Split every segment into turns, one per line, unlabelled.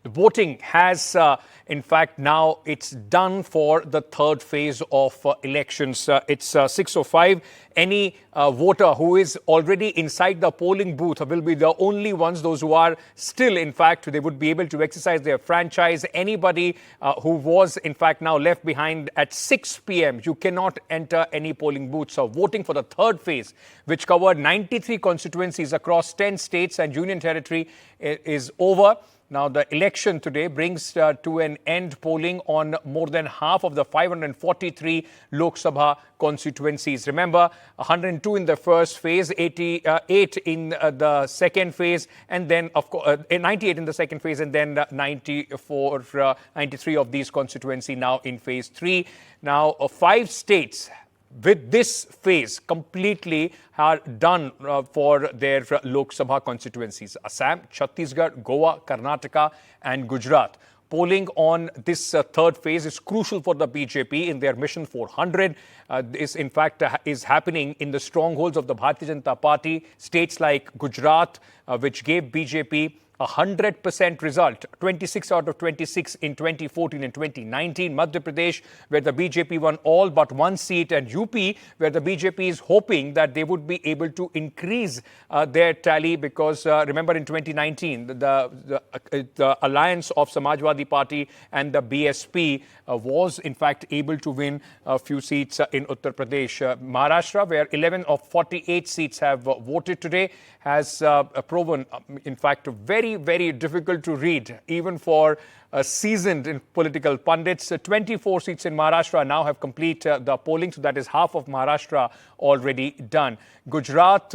The voting has, in fact, now it's done for the third phase of elections. It's 6:05. Any voter who is already inside the polling booth will be the only ones, those who are still, in fact, they would be able to exercise their franchise. Anybody who was, in fact, now left behind at 6 p.m., you cannot enter any polling booths. So voting for the third phase, which covered 93 constituencies across 10 states and union territory, is over. Now, the election today brings to an end polling on more than half of the 543 Lok Sabha constituencies. Remember, 102 in the first phase, 88 in the second phase, and then, of course, 98 in the second phase, and then 93 of these constituencies now in phase 3. Now, 5 states with this phase completely are done for their Lok Sabha constituencies. Assam, Chhattisgarh, Goa, Karnataka and Gujarat. Polling on this third phase is crucial for the BJP in their Mission 400. This, in fact, is happening in the strongholds of the Bharatiya Janata Party. States like Gujarat, which gave BJP 100% result, 26 out of 26 in 2014 and 2019. Madhya Pradesh, where the BJP won all but one seat, and UP, where the BJP is hoping that they would be able to increase their tally because, remember, in 2019, the alliance of Samajwadi Party and the BSP was, in fact, able to win a few seats in Uttar Pradesh. Maharashtra, where 11 of 48 seats have voted today, has proven, in fact, very difficult to read, even for seasoned political pundits. 24 seats in Maharashtra now have completed the polling, so that is half of Maharashtra already done. Gujarat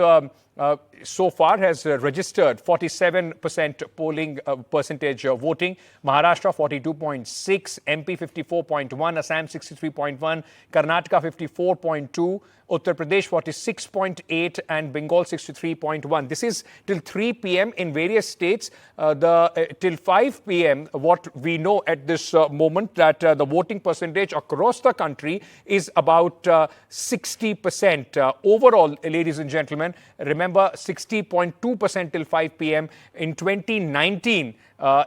so far has registered 47% polling percentage voting. Maharashtra 42.6, MP 54.1, Assam 63.1, Karnataka 54.2, Uttar Pradesh 46.8 and Bengal 63.1. This is till 3 p.m. in various states. Till 5 p.m. what we know at this moment that the voting percentage across the country is about 60%. Overall, ladies and gentlemen, remember 60.2% till 5 p.m. In 2019,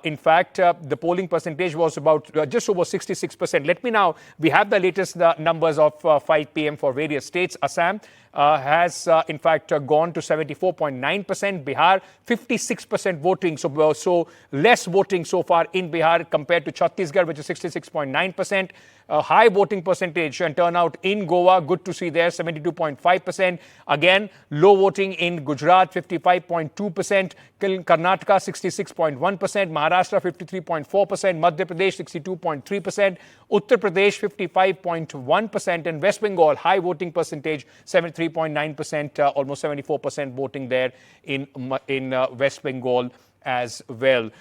in fact, the polling percentage was about just over 66%. Let me now, we have the latest numbers of 5 p.m. for various states. Assam has, in fact, gone to 74.9%. Bihar, 56% voting. So less voting so far in Bihar compared to Chhattisgarh, which is 66.9%. High voting percentage and turnout in Goa, good to see there, 72.5%. Again, low voting in Gujarat, 55.2%. Karnataka, 66.1%. Maharashtra, 53.4%. Madhya Pradesh, 62.3%. Uttar Pradesh, 55.1%. And West Bengal, high voting percentage, 73.9%, almost 74% voting there in West Bengal as well.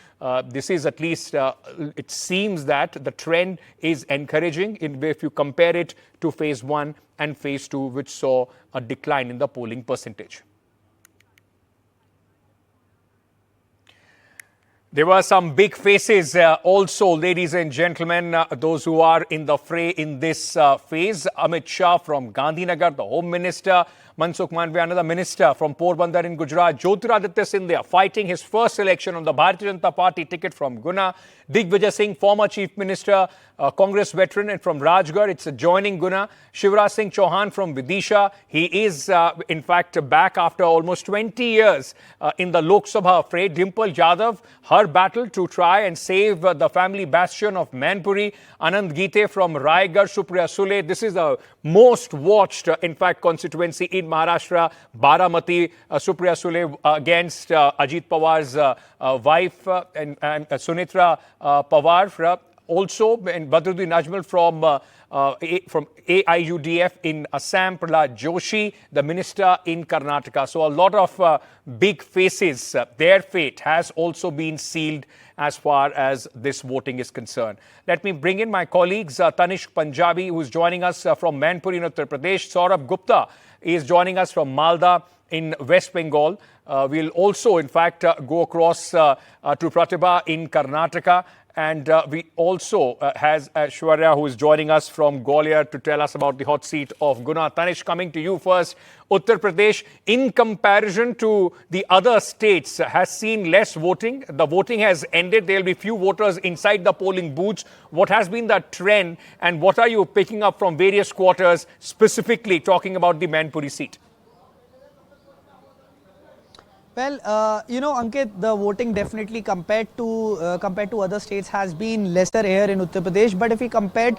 This is at least, it seems that the trend is encouraging if you compare it to phase 1 and phase 2, which saw a decline in the polling percentage. There were some big faces also, ladies and gentlemen, those who are in the fray in this phase. Amit Shah from Gandhinagar, the Home Minister. Mansukh Mandavia, another minister from Porbandar in Gujarat. Jyotiraditya Scindia fighting his first election on the Bharatiya Janata Party ticket from Guna. Digvijay Singh, former Chief Minister, Congress veteran, and from Rajgarh, it's joining Guna. Shivraj Singh Chauhan from Vidisha. He is, in fact, back after almost 20 years in the Lok Sabha fray. Dimple Yadav, her battle to try and save the family bastion of Mainpuri. Anand Gite from Raigarh, Supriya Sule. This is the most watched, in fact, constituency in Maharashtra. Baramati, Supriya Sule against Ajit Pawar's wife and Sunitra Pawar. Also, and Badruddin Ajmal from AIUDF in Assam, Prahlad Joshi, the minister in Karnataka. So a lot of big faces, their fate has also been sealed as far as this voting is concerned. Let me bring in my colleagues, Tanishq Punjabi, who is joining us from Mainpuri in Uttar Pradesh. Saurabh Gupta is joining us from Malda in West Bengal. We'll also, in fact, go across to Pratibha in Karnataka. And we also has Aishwarya, who is joining us from Gwalior to tell us about the hot seat of Guna. Tanish, coming to you first. Uttar Pradesh, in comparison to the other states, has seen less voting. The voting has ended. There will be few voters inside the polling booths. What has been the trend, and what are you picking up from various quarters, specifically talking about the Mainpuri seat?
Well, Ankit, the voting definitely compared to other states has been lesser here in Uttar Pradesh. But if we compare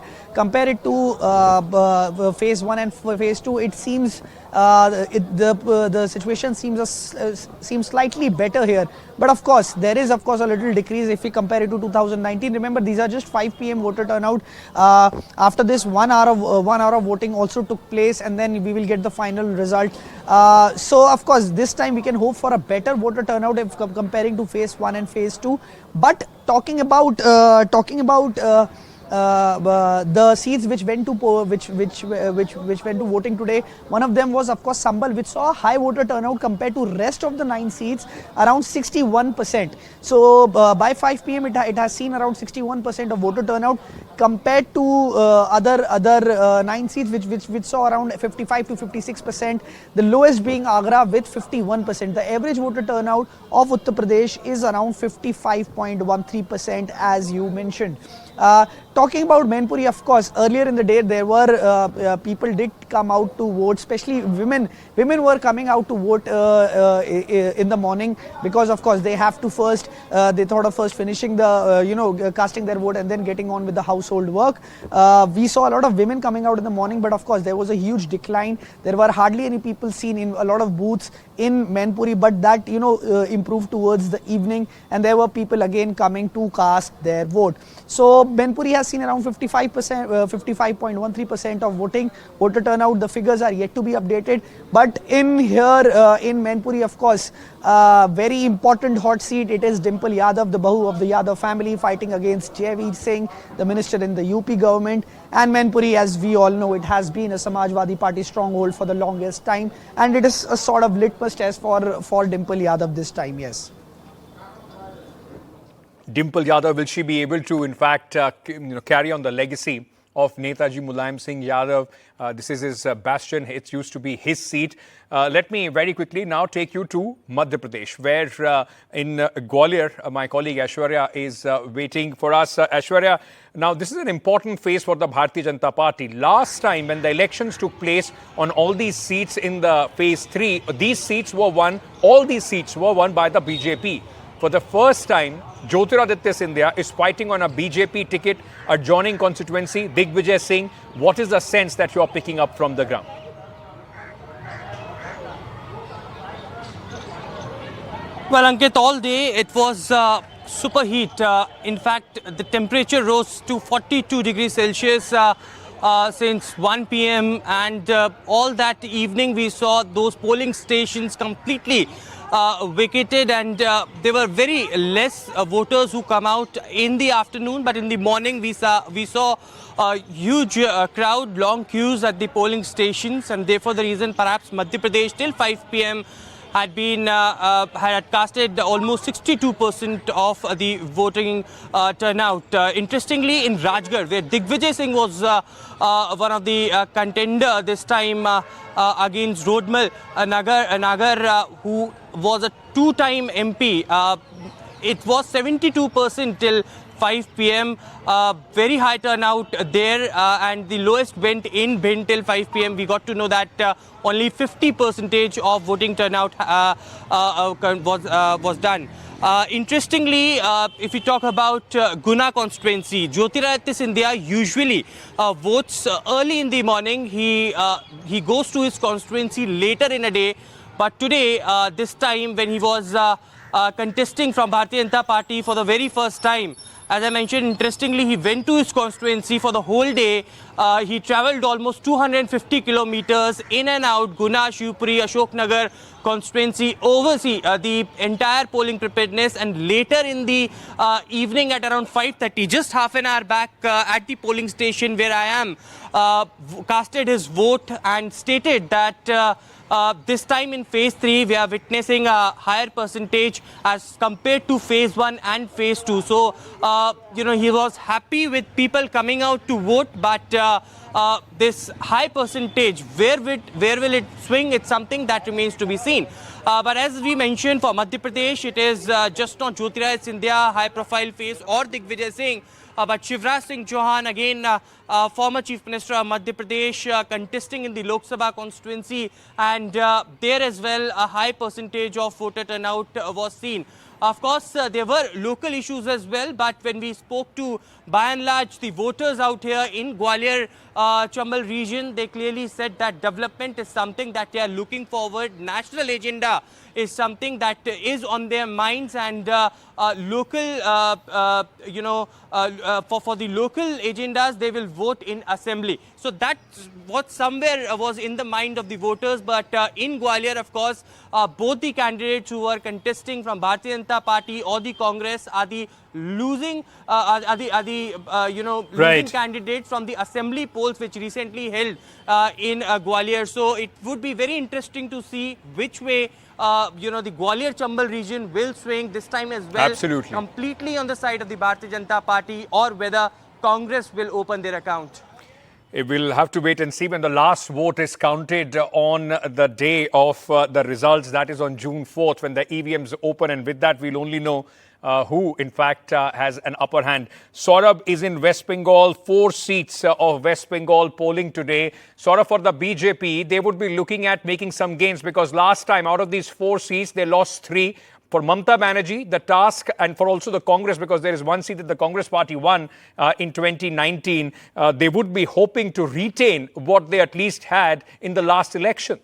it to phase 1 and phase 2, it seems the situation seems slightly better here. But of course, there is a little decrease if we compare it to 2019. Remember, these are just 5 p.m. voter turnout. After this, 1 hour of voting also took place, and then we will get the final result. So of course, this time we can hope for a better voter turnout if comparing to phase 1 and phase 2. But talking about the seats which went to voting today, one of them was of course Sambal, which saw a high voter turnout compared to rest of the 9 seats, around 61%. So by 5 p.m. it has seen around 61% of voter turnout compared to other 9 seats which saw around 55 to 56%. The lowest being Agra with 51%. The average voter turnout of Uttar Pradesh is around 55.13%, as you mentioned. Talking about Mainpuri, of course, earlier in the day there were people did come out to vote, especially women. Women were coming out to vote in the morning, because of course they have to first, they thought of first finishing the, casting their vote and then getting on with the household work. We saw a lot of women coming out in the morning, but of course there was a huge decline. There were hardly any people seen in a lot of booths in Mainpuri, but that improved towards the evening, and there were people again coming to cast their vote. So Mainpuri has seen around 55.13% of voter turnout. The figures are yet to be updated, but in Mainpuri, of course, very important hot seat. It is Dimple Yadav, the Bahu of the Yadav family, fighting against Jaiveer Singh, the minister in the UP government. And Mainpuri, as we all know, it has been a Samajwadi Party stronghold for the longest time, and it is a sort of litmus test for Dimple Yadav this time. Yes.
Dimple Yadav, will she be able to, in fact, carry on the legacy of Netaji Mulayam Singh Yadav? This is his bastion. It used to be his seat. Let me very quickly now take you to Madhya Pradesh, where in Gwalior, my colleague Aishwarya is waiting for us. Aishwarya, now this is an important phase for the Bharatiya Janata Party. Last time when the elections took place on all these seats in the phase 3, all these seats were won by the BJP. For the first time, Jyotiraditya Scindia is fighting on a BJP ticket, adjoining constituency, Digvijay Singh. What is the sense that you are picking up from the ground?
Well, Ankit, all day it was super heat. In fact, the temperature rose to 42 degrees Celsius since 1 p.m. and all that evening we saw those polling stations completely vacated, and there were very less voters who come out in the afternoon, but in the morning we saw a huge crowd, long queues at the polling stations, and therefore the reason perhaps Madhya Pradesh till 5 p.m. had casted almost 62% of the voting turnout. Interestingly, in Rajgarh, where Digvijay Singh was one of the contender this time against Rodmal Nagar, who was a two-time MP, it was 72% till 5 p.m. Very high turnout there, and the lowest went in Bhind till 5 p.m. We got to know that only 50% of voting turnout was done. Interestingly, if we talk about Guna constituency, Jyotiraditya Scindia usually votes early in the morning. He goes to his constituency later in a day, but today, this time when he was contesting from Bharatiya Janata Party for the very first time, as I mentioned, interestingly, he went to his constituency for the whole day. He travelled almost 250 kilometers in and out, Guna, Shivpuri, Ashoknagar constituency, oversee the entire polling preparedness, and later in the evening at around 5:30, just half an hour back at the polling station where I am, casted his vote and stated that This time in phase 3, we are witnessing a higher percentage as compared to phase 1 and phase 2. So, he was happy with people coming out to vote, but this high percentage, where will it swing? It's something that remains to be seen. But as we mentioned, for Madhya Pradesh, it is just not Jyotiraj Scindia high-profile face or Digvijay Singh, but Shivraj Singh Chauhan, again, former Chief Minister of Madhya Pradesh, contesting in the Lok Sabha constituency, and there as well a high percentage of voter turnout was seen. Of course, there were local issues as well, but when we spoke to, by and large, the voters out here in Gwalior, Chambal region, they clearly said that development is something that they are looking forward. National agenda is something that is on their minds, and local, for the local agendas, they will vote in assembly. So that's what somewhere was in the mind of the voters. But in Gwalior, of course, both the candidates who were contesting from Bharatiya Janata Party or the Congress are the losing losing candidates from the assembly polls which recently held in Gwalior. So it would be very interesting to see which way the Gwalior Chambal region will swing this time as well.
Absolutely.
Completely on the side of the Bharatiya Janata Party, or whether Congress will open their account.
We'll have to wait and see when the last vote is counted on the day of the results. That is on June 4th, when the EVMs open. And with that, we'll only know who, in fact, has an upper hand. Saurabh is in West Bengal. 4 seats of West Bengal polling today. Saurabh, for the BJP, they would be looking at making some gains, because last time out of these 4 seats, they lost 3. For Mamata Banerjee, the task, and for also the Congress, because there is 1 seat that the Congress party won in 2019, they would be hoping to retain what they at least had in the last election.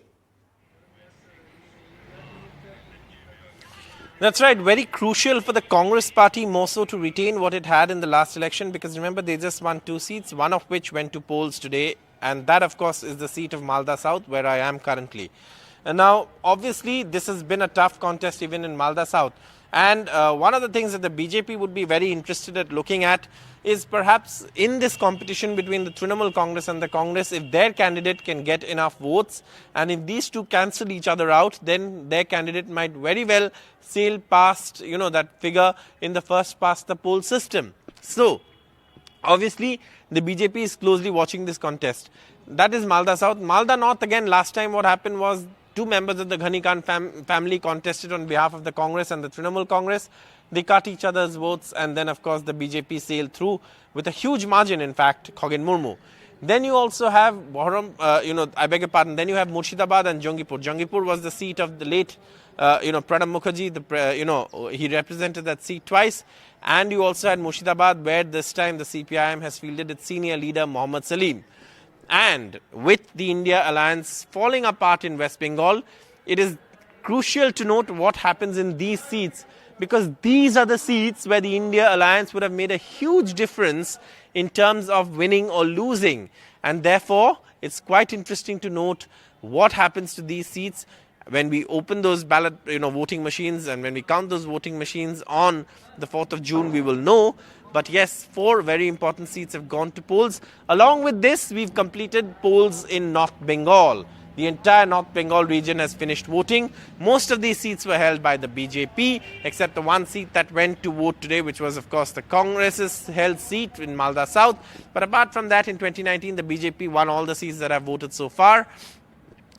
That's right. Very crucial for the Congress party more so to retain what it had in the last election, because remember, they just won 2 seats, one of which went to polls today. And that, of course, is the seat of Malda South, where I am currently. And now, obviously, this has been a tough contest even in Malda South. And one of the things that the BJP would be very interested at looking at is perhaps in this competition between the Trinamool Congress and the Congress, if their candidate can get enough votes, and if these two cancel each other out, then their candidate might very well sail past, that figure in the first past the poll system. So, obviously, the BJP is closely watching this contest. That is Malda South. Malda North, again, last time what happened was 2 members of the Ghani Khan family contested on behalf of the Congress and the Trinamool Congress. They cut each other's votes, and then, of course, the BJP sailed through with a huge margin, in fact, Khoghen Murmu. Then you also have I beg your pardon, then you have Murshidabad and Jangipur. Jangipur was the seat of the late, Pranab Mukherjee. He represented that seat twice. And you also had Murshidabad, where this time the CPIM has fielded its senior leader, Mohammad Salim. And with the India alliance falling apart in West Bengal, it is crucial to note what happens in these seats, because these are the seats where the India alliance would have made a huge difference in terms of winning or losing. And therefore, it's quite interesting to note what happens to these seats when we open those ballot, voting machines, and when we count those voting machines on the 4th of June, we will know. But yes, 4 very important seats have gone to polls. Along with this, we've completed polls in North Bengal. The entire North Bengal region has finished voting. Most of these seats were held by the BJP, except the 1 seat that went to vote today, which was, of course, the Congress's held seat in Malda South. But apart from that, in 2019, the BJP won all the seats that have voted so far.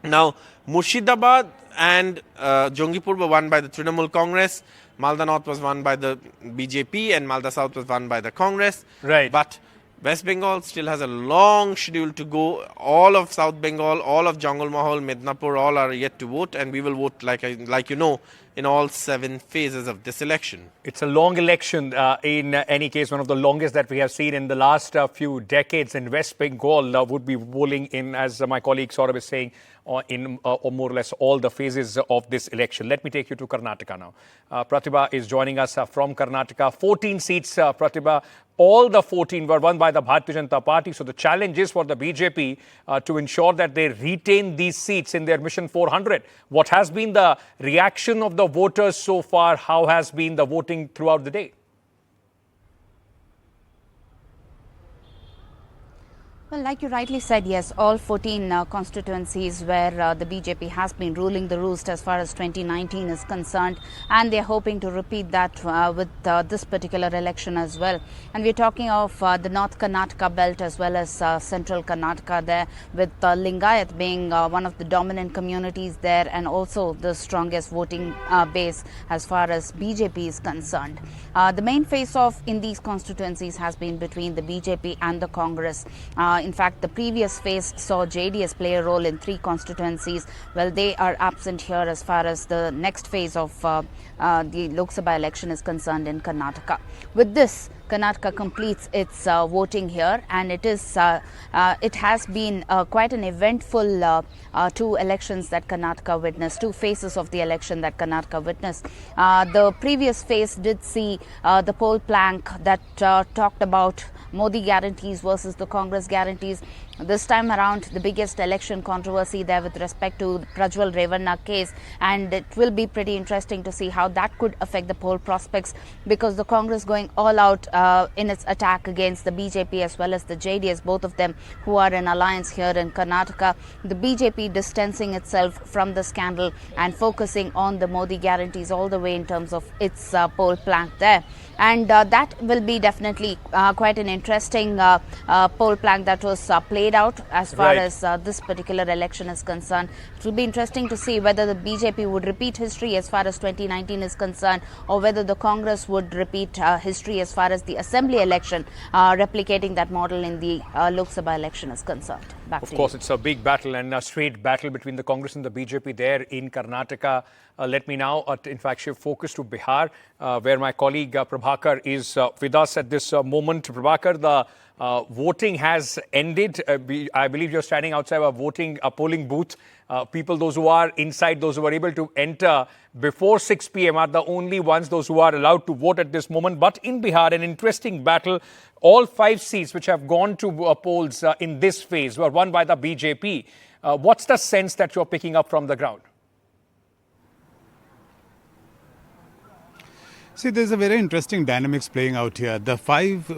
Now, Murshidabad and Jangipur were won by the Trinamool Congress. Malda North was won by the BJP, and Malda South was won by the Congress.
Right.
But West Bengal still has a long schedule to go. All of South Bengal, all of Jangal Mahal, Midnapur, all are yet to vote, and we will vote, like in all 7 phases of this election.
It's a long election. In any case, one of the longest that we have seen in the last few decades. In West Bengal would be polling in, as my colleague Saurabh is saying, in or more or less all the phases of this election. Let me take you to Karnataka now. Pratibha is joining us from Karnataka. 14 seats, Pratibha. All the 14 were won by the Bharatiya Janata Party. So the challenge is for the BJP to ensure that they retain these seats in their Mission 400. What has been the reaction of the voters so far? How has been the voting throughout the day?
Well, like you rightly said, yes, all 14 constituencies where the BJP has been ruling the roost as far as 2019 is concerned, and they're hoping to repeat that with this particular election as well. And we're talking of the North Karnataka belt as well as central Karnataka there, with Lingayat being one of the dominant communities there and also the strongest voting base as far as BJP is concerned. The main face-off in these constituencies has been between the BJP and the Congress. In fact, the previous phase saw JDS play a role in 3 constituencies. Well, they are absent here as far as the next phase of the Lok Sabha election is concerned in Karnataka. With this, Karnataka completes its voting here, and it has been quite an eventful 2 elections that Karnataka witnessed, 2 phases of the election that Karnataka witnessed. The previous phase did see the poll plank that talked about Modi guarantees versus the Congress guarantees. This time around, the biggest election controversy there with respect to the Prajwal Revanna case, and it will be pretty interesting to see how that could affect the poll prospects, because the Congress going all out in its attack against the BJP as well as the JDS, both of them who are in alliance here in Karnataka. The BJP distancing itself from the scandal and focusing on the Modi guarantees all the way in terms of its poll plank there. And that will be definitely quite an interesting poll plank that was played out as far as this particular election is concerned. It will be interesting to see whether the BJP would repeat history as far as 2019 is concerned, or whether the Congress would repeat history as far as the assembly election, replicating that model in the Lok Sabha election is concerned. Back
of
to
course,
you.
it's a big battle and a straight battle between the Congress and the BJP there in Karnataka. Let me now, in fact, shift focus to Bihar, where my colleague Prabhakar is with us at this moment. Prabhakar, the voting has ended. I believe you're standing outside a polling booth. People, those who are inside, those who are able to enter before 6 p.m. are the only ones, those who are allowed to vote at this moment. But in Bihar, an interesting battle. All 5 seats which have gone to polls in this phase were won by the BJP. What's the sense that you're picking up from the ground?
See, there's a very interesting dynamics playing out here. The 5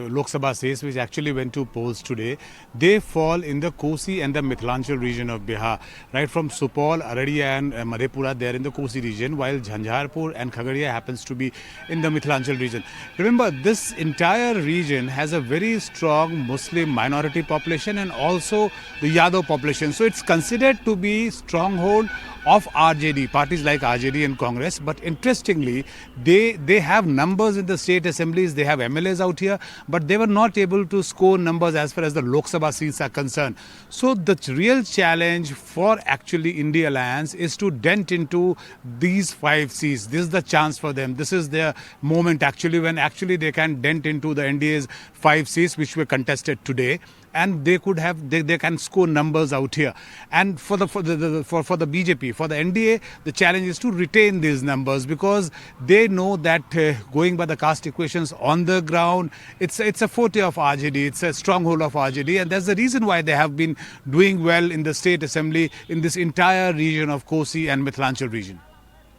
Lok Sabha seats which actually went to polls today, they fall in the Kosi and the Mithilanchal region of Bihar. Right from Supaul, Araria and Madhepura, they're in the Kosi region, while Jhanjharpur and Khagaria happens to be in the Mithilanchal region. Remember, this entire region has a very strong Muslim minority population and also the Yadav population. So it's considered to be stronghold of RJD, parties like RJD and Congress. But interestingly, they have numbers in the state assemblies, they have MLAs out here, but they were not able to score numbers as far as the Lok Sabha seats are concerned. So the real challenge for actually India Alliance is to dent into these 5 seats. This is the chance for them. This is their moment actually, when actually they can dent into the NDA's 5 seats which were contested today. And they could have, they can score numbers out here. And for the BJP, for the NDA, the challenge is to retain these numbers, because they know that going by the caste equations on the ground, it's a forte of RJD, it's a stronghold of RJD, and that's the reason why they have been doing well in the state assembly in this entire region of Kosi and Mithilanchal region.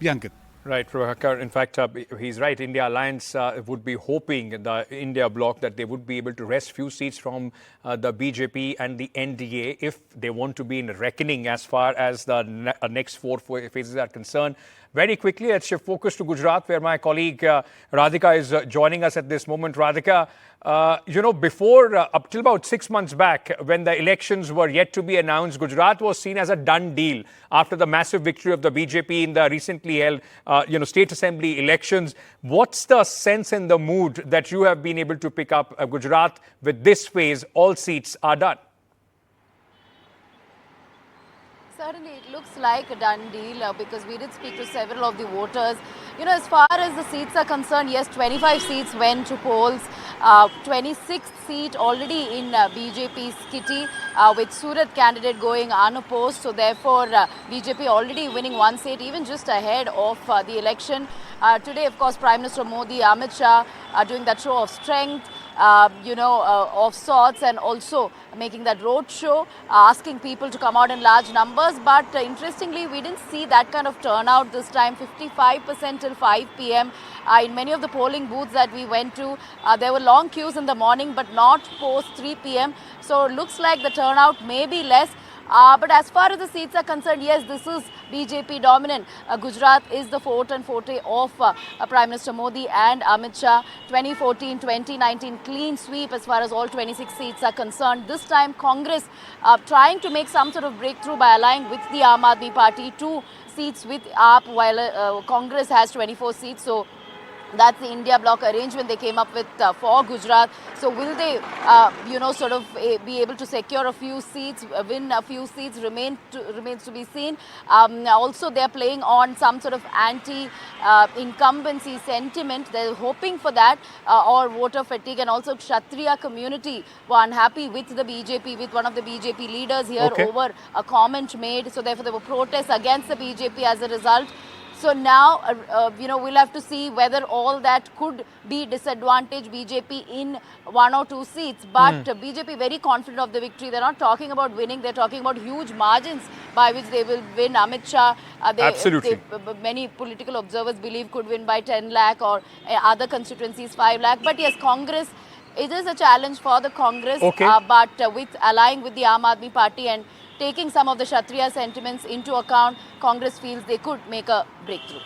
Biankit.
Right, Prabhakar. In fact, he's right. India Alliance would be hoping, the India bloc, that they would be able to wrest few seats from the BJP and the NDA if they want to be in reckoning as far as the next 4 phases are concerned. Very quickly, let's shift focus to Gujarat, where my colleague Radhika is joining us at this moment. Radhika, before, up till about 6 months back, when the elections were yet to be announced, Gujarat was seen as a done deal after the massive victory of the BJP in the recently held, state assembly elections. What's the sense and the mood that you have been able to pick up Gujarat with this phase? All seats are done.
Certainly, it looks like a done deal because we did speak to several of the voters. As far as the seats are concerned, yes, 25 seats went to polls. 26th seat already in BJP's kitty, with Surat candidate going unopposed. So therefore, BJP already winning 1 seat, even just ahead of the election. Today, of course, Prime Minister Modi, Amit Shah doing that show of strength. of sorts, and also making that road show, asking people to come out in large numbers. But interestingly, we didn't see that kind of turnout this time, 55% till 5 p.m. In many of the polling booths that we went to, there were long queues in the morning, but not post 3 p.m. So it looks like the turnout may be less. But as far as the seats are concerned, yes, this is BJP dominant. Gujarat is the forte and forte of Prime Minister Modi and Amit Shah. 2014, 2019 clean sweep as far as all 26 seats are concerned. This time Congress trying to make some sort of breakthrough by allying with the Aam Aadmi Party, 2 seats with AAP, while Congress has 24 seats. So that's the India bloc arrangement they came up with for Gujarat. So will they, be able to secure a few seats, win a few seats, remains to be seen. Also, they're playing on some sort of anti-incumbency sentiment. They're hoping for that, or voter fatigue, and also Kshatriya community were unhappy with the BJP, with one of the BJP leaders here over a comment made. So therefore, there were protests against the BJP as a result. So now, we'll have to see whether all that could be disadvantage BJP in 1 or 2 seats. But BJP very confident of the victory. They're not talking about winning. They're talking about huge margins by which they will win. Amit Shah,
Absolutely.
Many political observers believe could win by 10 lakh, or other constituencies 5 lakh. But yes, Congress, it is a challenge for the Congress. But with allying with the Aam Aadmi Party and taking some of the Kshatriya sentiments into account, Congress feels they could make a breakthrough.